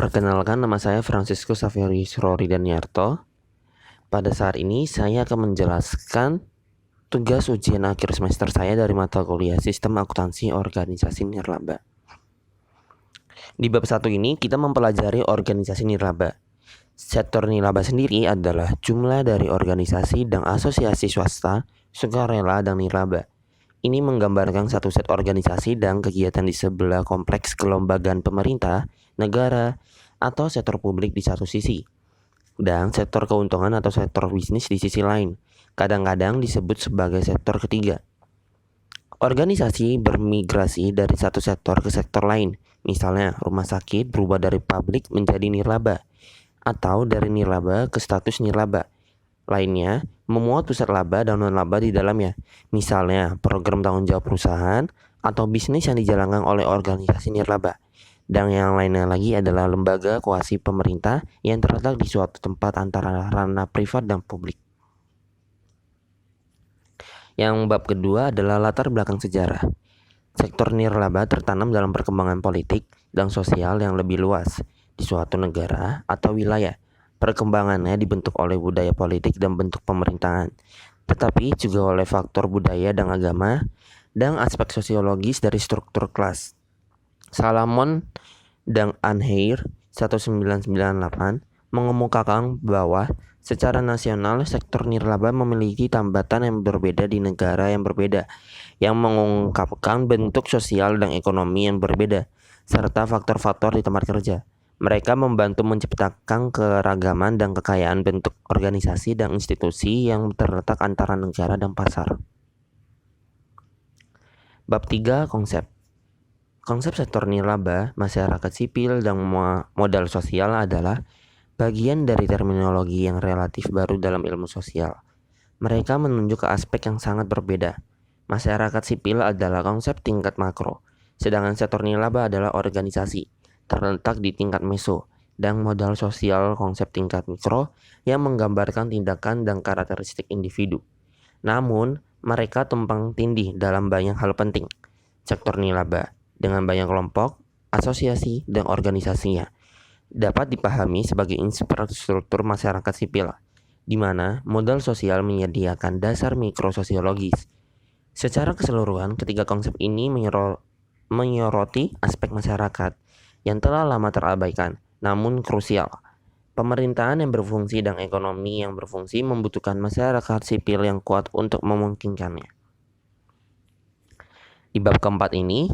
Perkenalkan, nama saya Francisco Xaverius Roridaniarto. Pada saat ini saya akan menjelaskan tugas ujian akhir semester saya dari mata kuliah Sistem Akuntansi Organisasi Nirlaba. Di bab 1 ini kita mempelajari organisasi nirlaba. Sektor nirlaba sendiri adalah jumlah dari organisasi dan asosiasi swasta, sukarela, dan nirlaba. Ini menggambarkan satu set organisasi dan kegiatan di sebelah kompleks kelembagaan pemerintah, negara, atau sektor publik di satu sisi, dan sektor keuntungan atau sektor bisnis di sisi lain, kadang-kadang disebut sebagai sektor ketiga. Organisasi bermigrasi dari satu sektor ke sektor lain, misalnya rumah sakit berubah dari publik menjadi nirlaba, atau dari nirlaba ke status nirlaba. Lainnya, memuat pusat laba dan non-laba di dalamnya, misalnya program tanggung jawab perusahaan atau bisnis yang dijalankan oleh organisasi nirlaba. Dan yang lainnya lagi adalah lembaga kuasi pemerintah yang terletak di suatu tempat antara ranah privat dan publik. Yang bab kedua adalah latar belakang sejarah. Sektor nirlaba tertanam dalam perkembangan politik dan sosial yang lebih luas di suatu negara atau wilayah. Perkembangannya dibentuk oleh budaya politik dan bentuk pemerintahan, tetapi juga oleh faktor budaya dan agama, dan aspek sosiologis dari struktur kelas. Salamon dan Anheir 1998 mengemukakan bahwa secara nasional sektor nirlaba memiliki tambatan yang berbeda di negara yang berbeda, yang mengungkapkan bentuk sosial dan ekonomi yang berbeda, serta faktor-faktor di tempat kerja. Mereka membantu menciptakan keragaman dan kekayaan bentuk organisasi dan institusi yang terletak antara negara dan pasar. Bab 3. Konsep. Konsep sektor nirlaba, masyarakat sipil, dan modal sosial adalah bagian dari terminologi yang relatif baru dalam ilmu sosial. Mereka menunjuk ke aspek yang sangat berbeda. Masyarakat sipil adalah konsep tingkat makro, sedangkan sektor nirlaba adalah organisasi terletak di tingkat meso, dan modal sosial konsep tingkat mikro yang menggambarkan tindakan dan karakteristik individu. Namun, mereka tumpang tindih dalam banyak hal penting. Sektor nirlaba dengan banyak kelompok, asosiasi, dan organisasinya dapat dipahami sebagai infrastruktur masyarakat sipil, di mana modal sosial menyediakan dasar mikrososiologis. Secara keseluruhan, ketiga konsep ini menyoroti aspek masyarakat yang telah lama terabaikan, namun krusial. Pemerintahan yang berfungsi dan ekonomi yang berfungsi membutuhkan masyarakat sipil yang kuat untuk memungkinkannya. Di bab keempat ini,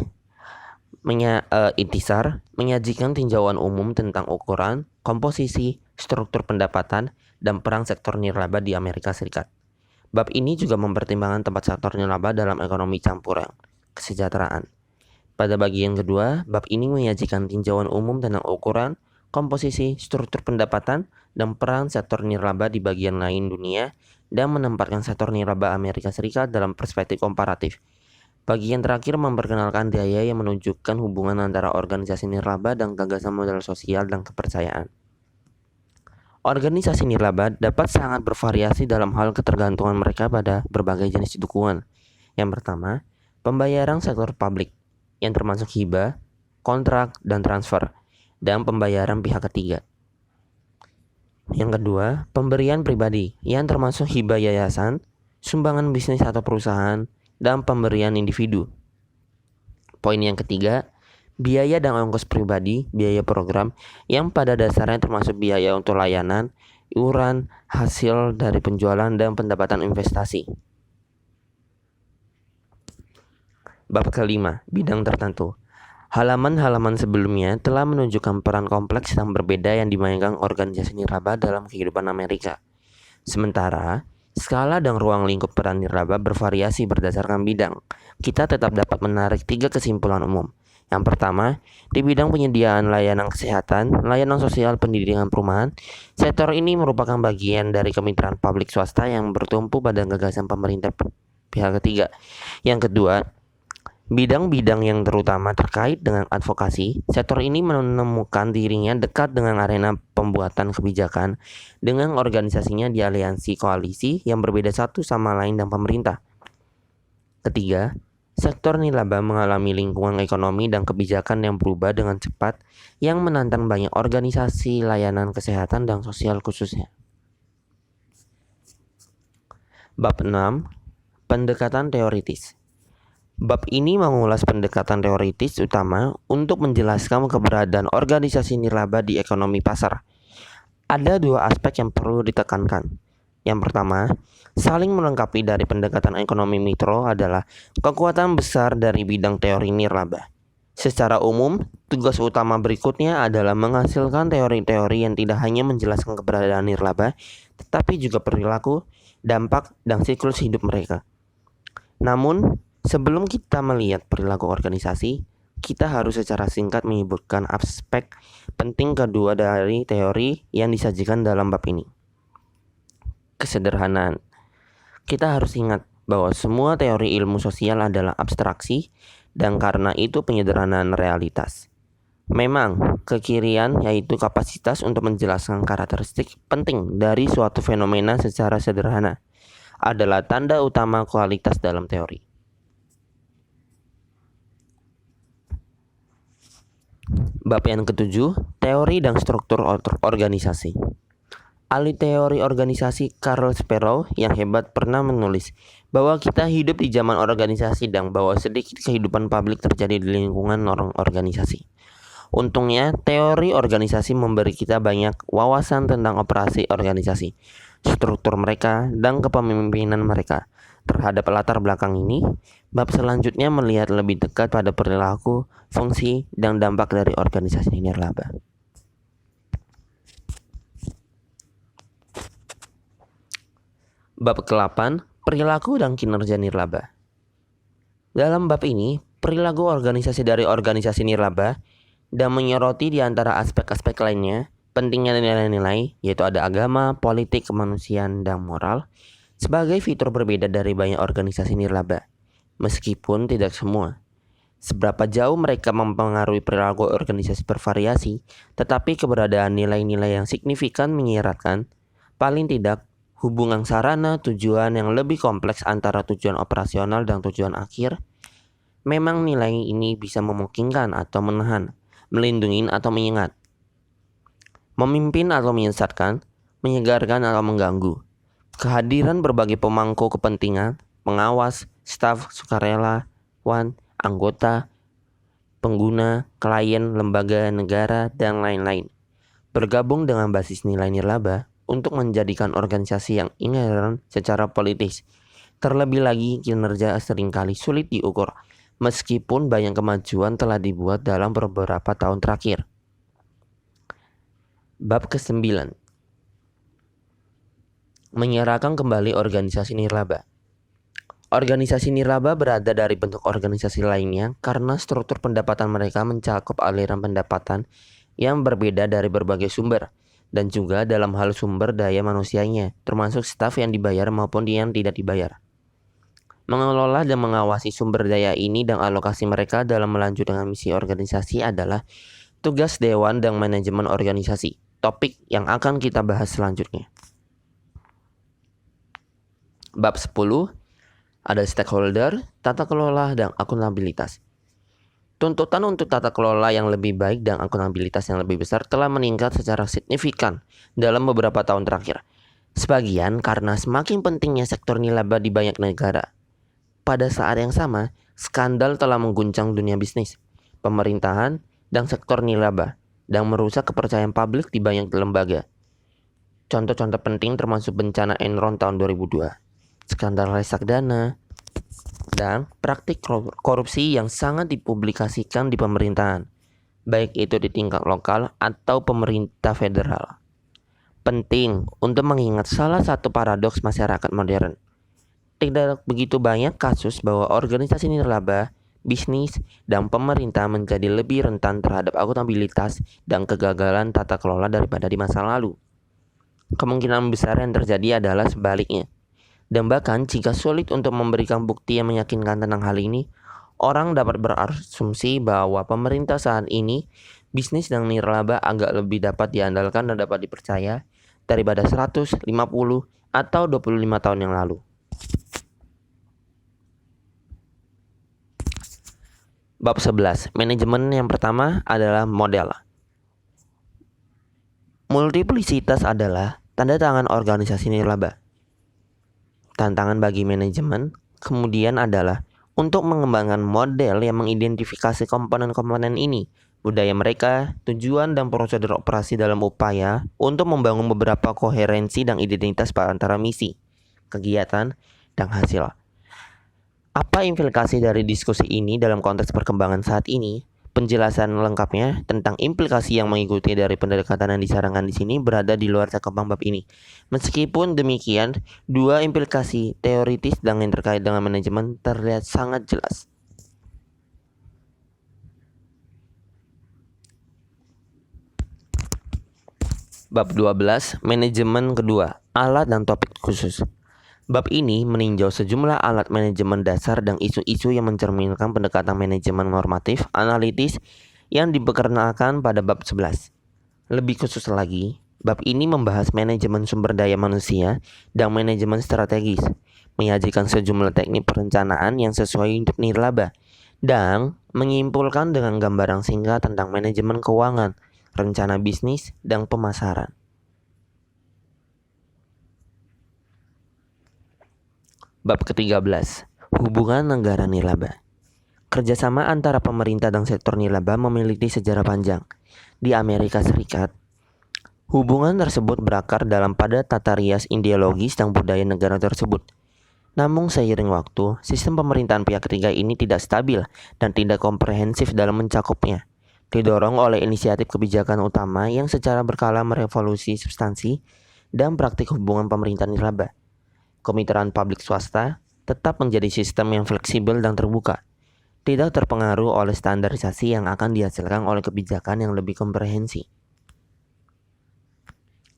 intisar menyajikan tinjauan umum tentang ukuran, komposisi, struktur pendapatan, dan peran sektor nirlaba di Amerika Serikat. Bab ini juga mempertimbangkan tempat sektor nirlaba dalam ekonomi campuran kesejahteraan. Pada bagian kedua, bab ini menyajikan tinjauan umum tentang ukuran, komposisi, struktur pendapatan, dan peran sektor nirlaba di bagian lain dunia, dan menempatkan sektor nirlaba Amerika Serikat dalam perspektif komparatif. Bagian terakhir memperkenalkan daya yang menunjukkan hubungan antara organisasi nirlaba dan gagasan modal sosial dan kepercayaan. Organisasi nirlaba dapat sangat bervariasi dalam hal ketergantungan mereka pada berbagai jenis dukungan. Yang pertama, pembayaran sektor publik, yang termasuk hibah, kontrak, dan transfer, dan pembayaran pihak ketiga. Yang kedua, pemberian pribadi, yang termasuk hibah yayasan, sumbangan bisnis atau perusahaan, dan pemberian individu. Poin yang ketiga, biaya dan ongkos pribadi, biaya program, yang pada dasarnya termasuk biaya untuk layanan, iuran, hasil dari penjualan, dan pendapatan investasi. Bab kelima, bidang tertentu. Halaman-halaman sebelumnya telah menunjukkan peran kompleks dan berbeda yang dimainkan organisasi nirlaba dalam kehidupan Amerika. Sementara, skala dan ruang lingkup peran nirlaba bervariasi berdasarkan bidang. Kita tetap dapat menarik 3 kesimpulan umum. Yang pertama, di bidang penyediaan layanan kesehatan, layanan sosial, pendidikan, perumahan, sektor ini merupakan bagian dari kemitraan publik swasta yang bertumpu pada gagasan pemerintah pihak ketiga. Yang kedua, bidang-bidang yang terutama terkait dengan advokasi, sektor ini menemukan dirinya dekat dengan arena pembuatan kebijakan dengan organisasinya di aliansi koalisi yang berbeda satu sama lain dan pemerintah. Ketiga, Sektor nirlaba mengalami lingkungan ekonomi dan kebijakan yang berubah dengan cepat yang menantang banyak organisasi layanan kesehatan dan sosial khususnya. Bab 6. Pendekatan teoritis. Bab ini mengulas pendekatan teoritis utama untuk menjelaskan keberadaan organisasi nirlaba di ekonomi pasar. Ada dua aspek yang perlu ditekankan. Yang pertama, saling melengkapi dari pendekatan ekonomi mikro adalah kekuatan besar dari bidang teori nirlaba. Secara umum, tugas utama berikutnya adalah menghasilkan teori-teori yang tidak hanya menjelaskan keberadaan nirlaba, tetapi juga perilaku, dampak, dan siklus hidup mereka. Namun, sebelum kita melihat perilaku organisasi, kita harus secara singkat menyebutkan aspek penting kedua dari teori yang disajikan dalam bab ini. Kesederhanaan. Kita harus ingat bahwa semua teori ilmu sosial adalah abstraksi dan karena itu penyederhanaan realitas. Memang, kekirian yaitu kapasitas untuk menjelaskan karakteristik penting dari suatu fenomena secara sederhana adalah tanda utama kualitas dalam teori. Bab yang ketujuh, teori dan struktur organisasi. Ahli teori organisasi Karl Sparrow yang hebat pernah menulis bahwa kita hidup di zaman organisasi dan bahwa sedikit kehidupan publik terjadi di lingkungan orang organisasi. Untungnya, teori organisasi memberi kita banyak wawasan tentang operasi organisasi, struktur mereka, dan kepemimpinan mereka. Terhadap latar belakang ini, bab selanjutnya melihat lebih dekat pada perilaku, fungsi, dan dampak dari organisasi nirlaba. Bab ke-8, perilaku dan kinerja nirlaba. Dalam bab ini, perilaku organisasi dari organisasi nirlaba dan menyoroti di antara aspek-aspek lainnya, pentingnya nilai-nilai, yaitu ada agama, politik, kemanusiaan, dan moral, sebagai fitur berbeda dari banyak organisasi nirlaba, meskipun tidak semua. Seberapa jauh mereka mempengaruhi perilaku organisasi bervariasi, tetapi keberadaan nilai-nilai yang signifikan menyiratkan, paling tidak, hubungan sarana tujuan yang lebih kompleks antara tujuan operasional dan tujuan akhir. Memang nilai ini bisa memungkinkan atau menahan, melindungi atau mengingat, memimpin atau menyesatkan, menyegarkan atau mengganggu. Kehadiran berbagai pemangku kepentingan, pengawas, staf, sukarelawan, anggota, pengguna, klien, lembaga, negara, dan lain-lain bergabung dengan basis nilai nirlaba untuk menjadikan organisasi yang inherent secara politis. Terlebih lagi, kinerja seringkali sulit diukur, meskipun banyak kemajuan telah dibuat dalam beberapa tahun terakhir. Bab ke-9. Menyerahkan kembali organisasi nirlaba. Organisasi nirlaba berada dari bentuk organisasi lainnya karena struktur pendapatan mereka mencakup aliran pendapatan yang berbeda dari berbagai sumber, dan juga dalam hal sumber daya manusianya, termasuk staf yang dibayar maupun yang tidak dibayar. Mengelola dan mengawasi sumber daya ini dan alokasi mereka dalam melanjutkan misi organisasi adalah tugas Dewan dan Manajemen Organisasi, topik yang akan kita bahas selanjutnya. Bab 10, ada stakeholder, tata kelola, dan akuntabilitas. Tuntutan untuk tata kelola yang lebih baik dan akuntabilitas yang lebih besar telah meningkat secara signifikan dalam beberapa tahun terakhir. Sebagian karena semakin pentingnya sektor nirlaba di banyak negara. Pada saat yang sama, skandal telah mengguncang dunia bisnis, pemerintahan, dan sektor nirlaba, dan merusak kepercayaan publik di banyak lembaga. Contoh-contoh penting termasuk bencana Enron tahun 2002, skandal reksadana, dan praktik korupsi yang sangat dipublikasikan di pemerintahan, baik itu di tingkat lokal atau pemerintah federal. Penting untuk mengingat salah satu paradoks masyarakat modern. Tidak begitu banyak kasus bahwa organisasi nirlaba, bisnis, dan pemerintah menjadi lebih rentan terhadap akuntabilitas dan kegagalan tata kelola daripada di masa lalu. Kemungkinan besar yang terjadi adalah sebaliknya. Dan bahkan jika sulit untuk memberikan bukti yang meyakinkan tentang hal ini, orang dapat berasumsi bahwa pemerintah saat ini, bisnis dan nirlaba agak lebih dapat diandalkan dan dapat dipercaya daripada 100, 50, atau 25 tahun yang lalu. Bab 11. Manajemen yang pertama adalah model. Multiplisitas adalah tanda tangan organisasi nirlaba. Tantangan bagi manajemen kemudian adalah untuk mengembangkan model yang mengidentifikasi komponen-komponen ini, budaya mereka, tujuan dan prosedur operasi dalam upaya untuk membangun beberapa koherensi dan identitas antara misi, kegiatan, dan hasil. Apa implikasi dari diskusi ini dalam konteks perkembangan saat ini? Penjelasan lengkapnya tentang implikasi yang mengikuti dari pendekatan yang disarankan di sini berada di luar cakupan bab ini. Meskipun demikian, dua implikasi teoritis dan yang terkait dengan manajemen terlihat sangat jelas. Bab 12, manajemen kedua, alat dan topik khusus. Bab ini meninjau sejumlah alat manajemen dasar dan isu-isu yang mencerminkan pendekatan manajemen normatif, analitis yang diperkenalkan pada bab 11. Lebih khusus lagi, bab ini membahas manajemen sumber daya manusia dan manajemen strategis, menyajikan sejumlah teknik perencanaan yang sesuai untuk nirlaba, dan menyimpulkan dengan gambaran singkat tentang manajemen keuangan, rencana bisnis, dan pemasaran. Bab ke-13, hubungan negara nirlaba. Kerjasama antara pemerintah dan sektor nirlaba memiliki sejarah panjang. Di Amerika Serikat, hubungan tersebut berakar dalam pada tata rias ideologis dan budaya negara tersebut. Namun seiring waktu, sistem pemerintahan pihak ketiga ini tidak stabil dan tidak komprehensif dalam mencakupnya, didorong oleh inisiatif kebijakan utama yang secara berkala merevolusi substansi dan praktik hubungan pemerintah nirlaba. Kemitraan publik swasta tetap menjadi sistem yang fleksibel dan terbuka, tidak terpengaruh oleh standarisasi yang akan dihasilkan oleh kebijakan yang lebih komprehensi.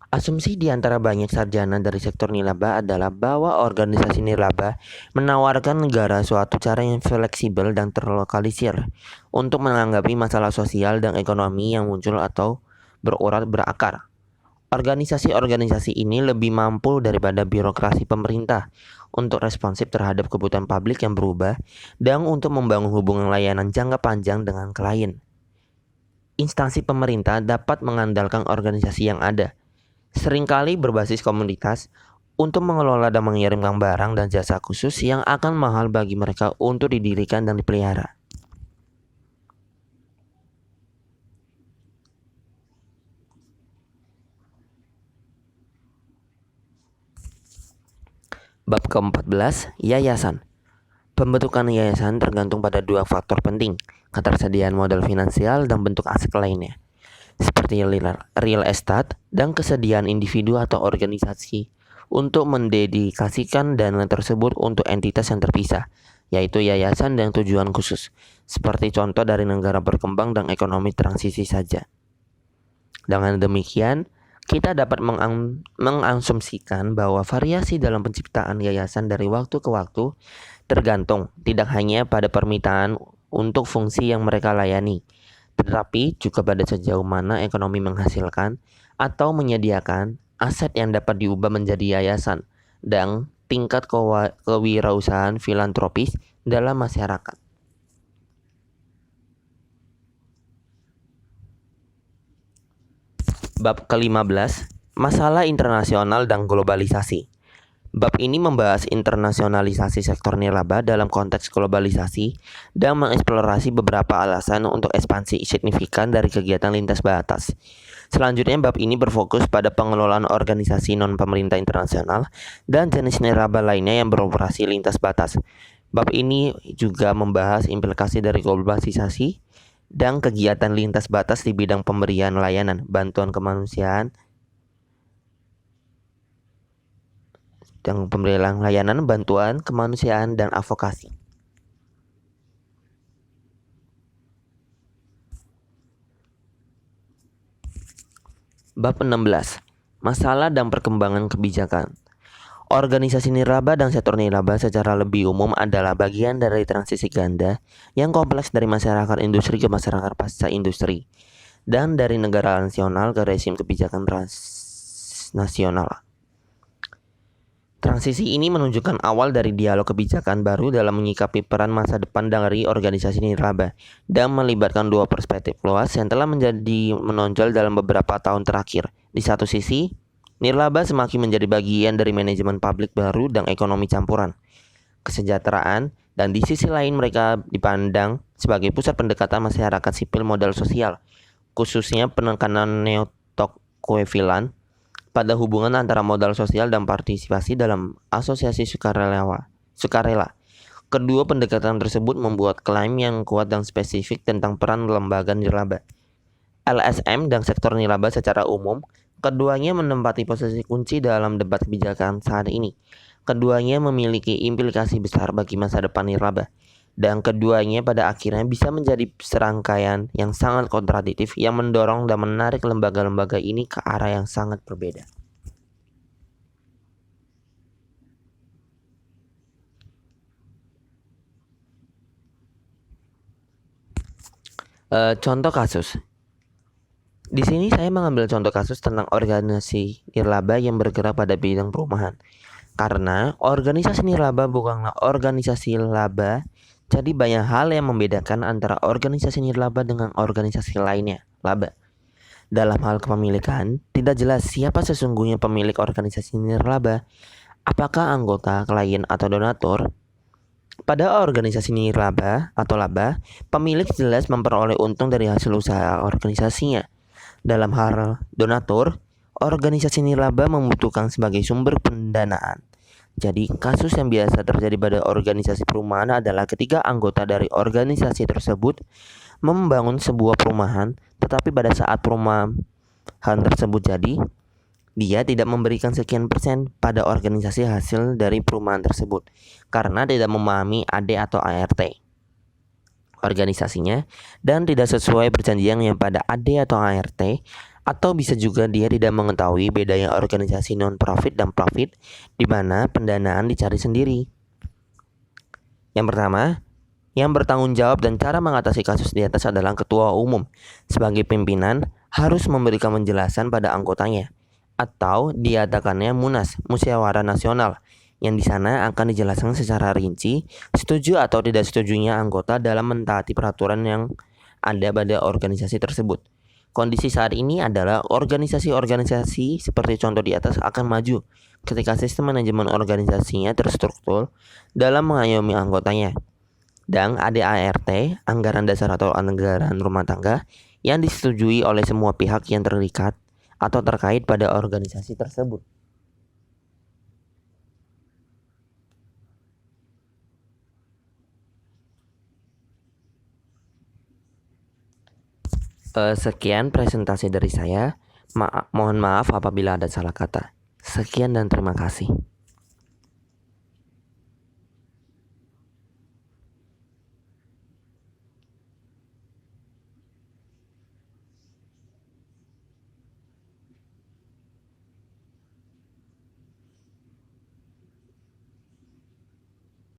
Asumsi di antara banyak sarjana dari sektor nirlaba adalah bahwa organisasi nirlaba menawarkan negara suatu cara yang fleksibel dan terlokalisir untuk menanggapi masalah sosial dan ekonomi yang muncul atau berakar. Organisasi-organisasi ini lebih mampu daripada birokrasi pemerintah untuk responsif terhadap kebutuhan publik yang berubah dan untuk membangun hubungan layanan jangka panjang dengan klien. Instansi pemerintah dapat mengandalkan organisasi yang ada, seringkali berbasis komunitas, untuk mengelola dan mengirimkan barang dan jasa khusus yang akan mahal bagi mereka untuk didirikan dan dipelihara. Bab ke-14, yayasan. Pembentukan yayasan tergantung pada dua faktor penting, ketersediaan modal finansial dan bentuk aset lainnya, seperti real estate dan kesediaan individu atau organisasi untuk mendedikasikan dana tersebut untuk entitas yang terpisah, yaitu yayasan dengan tujuan khusus, seperti contoh dari negara berkembang dan ekonomi transisi saja. Dengan demikian, kita dapat mengasumsikan bahwa variasi dalam penciptaan yayasan dari waktu ke waktu tergantung tidak hanya pada permintaan untuk fungsi yang mereka layani, tetapi juga pada sejauh mana ekonomi menghasilkan atau menyediakan aset yang dapat diubah menjadi yayasan dan tingkat kewirausahaan filantropis dalam masyarakat. Bab ke-15, masalah internasional dan globalisasi. Bab ini membahas internasionalisasi sektor nirlaba dalam konteks globalisasi dan mengeksplorasi beberapa alasan untuk ekspansi signifikan dari kegiatan lintas batas. Selanjutnya, bab ini berfokus pada pengelolaan organisasi non-pemerintah internasional dan jenis nirlaba lainnya yang beroperasi lintas batas. Bab ini juga membahas implikasi dari globalisasi dan kegiatan lintas batas di bidang pemberian layanan, bantuan kemanusiaan, dan advokasi. Bab 16, masalah dan perkembangan kebijakan. Organisasi nirlaba dan sektor nirlaba secara lebih umum adalah bagian dari transisi ganda yang kompleks dari masyarakat industri ke masyarakat pasca industri dan dari negara nasional ke rezim kebijakan transnasional. Transisi ini menunjukkan awal dari dialog kebijakan baru dalam menyikapi peran masa depan dari organisasi nirlaba dan melibatkan dua perspektif luas yang telah menjadi menonjol dalam beberapa tahun terakhir. Di satu sisi, nirlaba semakin menjadi bagian dari manajemen publik baru dan ekonomi campuran, kesejahteraan, dan di sisi lain mereka dipandang sebagai pusat pendekatan masyarakat sipil modal sosial, khususnya penekanan neotokoefilan pada hubungan antara modal sosial dan partisipasi dalam asosiasi sukarela. Kedua pendekatan tersebut membuat klaim yang kuat dan spesifik tentang peran lembaga nirlaba, LSM, dan sektor nirlaba secara umum. Keduanya menempati posisi kunci dalam debat kebijakan saat ini. Keduanya memiliki implikasi besar bagi masa depan nirlaba, dan keduanya pada akhirnya bisa menjadi serangkaian yang sangat kontradiktif yang mendorong dan menarik lembaga-lembaga ini ke arah yang sangat berbeda. Contoh kasus. Di sini saya mengambil contoh kasus tentang organisasi nirlaba yang bergerak pada bidang perumahan. Karena organisasi nirlaba bukanlah organisasi laba, jadi banyak hal yang membedakan antara organisasi nirlaba dengan organisasi lainnya, laba. Dalam hal kepemilikan, tidak jelas siapa sesungguhnya pemilik organisasi nirlaba, apakah anggota, klien, atau donatur. Pada organisasi nirlaba atau laba, pemilik jelas memperoleh untung dari hasil usaha organisasinya. Dalam hal donatur, organisasi nirlaba membutuhkan sebagai sumber pendanaan. Jadi, kasus yang biasa terjadi pada organisasi perumahan adalah ketika anggota dari organisasi tersebut membangun sebuah perumahan, tetapi pada saat perumahan tersebut jadi, dia tidak memberikan sekian persen pada organisasi hasil dari perumahan tersebut karena tidak memahami AD atau ART organisasinya dan tidak sesuai perjanjian yang pada AD atau ART, atau bisa juga dia tidak mengetahui bedanya organisasi non-profit dan profit di mana pendanaan dicari sendiri. Yang pertama, yang bertanggung jawab dan cara mengatasi kasus di atas adalah ketua umum. Sebagai pimpinan harus memberikan penjelasan pada anggotanya, atau diadakannya munas, musyawarah nasional, yang di sana akan dijelaskan secara rinci setuju atau tidak setujunya anggota dalam mentaati peraturan yang ada pada organisasi tersebut. Kondisi saat ini adalah organisasi-organisasi seperti contoh di atas akan maju ketika sistem manajemen organisasinya terstruktur dalam mengayomi anggotanya. Dan ADART, anggaran dasar atau anggaran rumah tangga, yang disetujui oleh semua pihak yang terlibat atau terkait pada organisasi tersebut. Sekian presentasi dari saya. Mohon maaf apabila ada salah kata. Sekian dan terima kasih.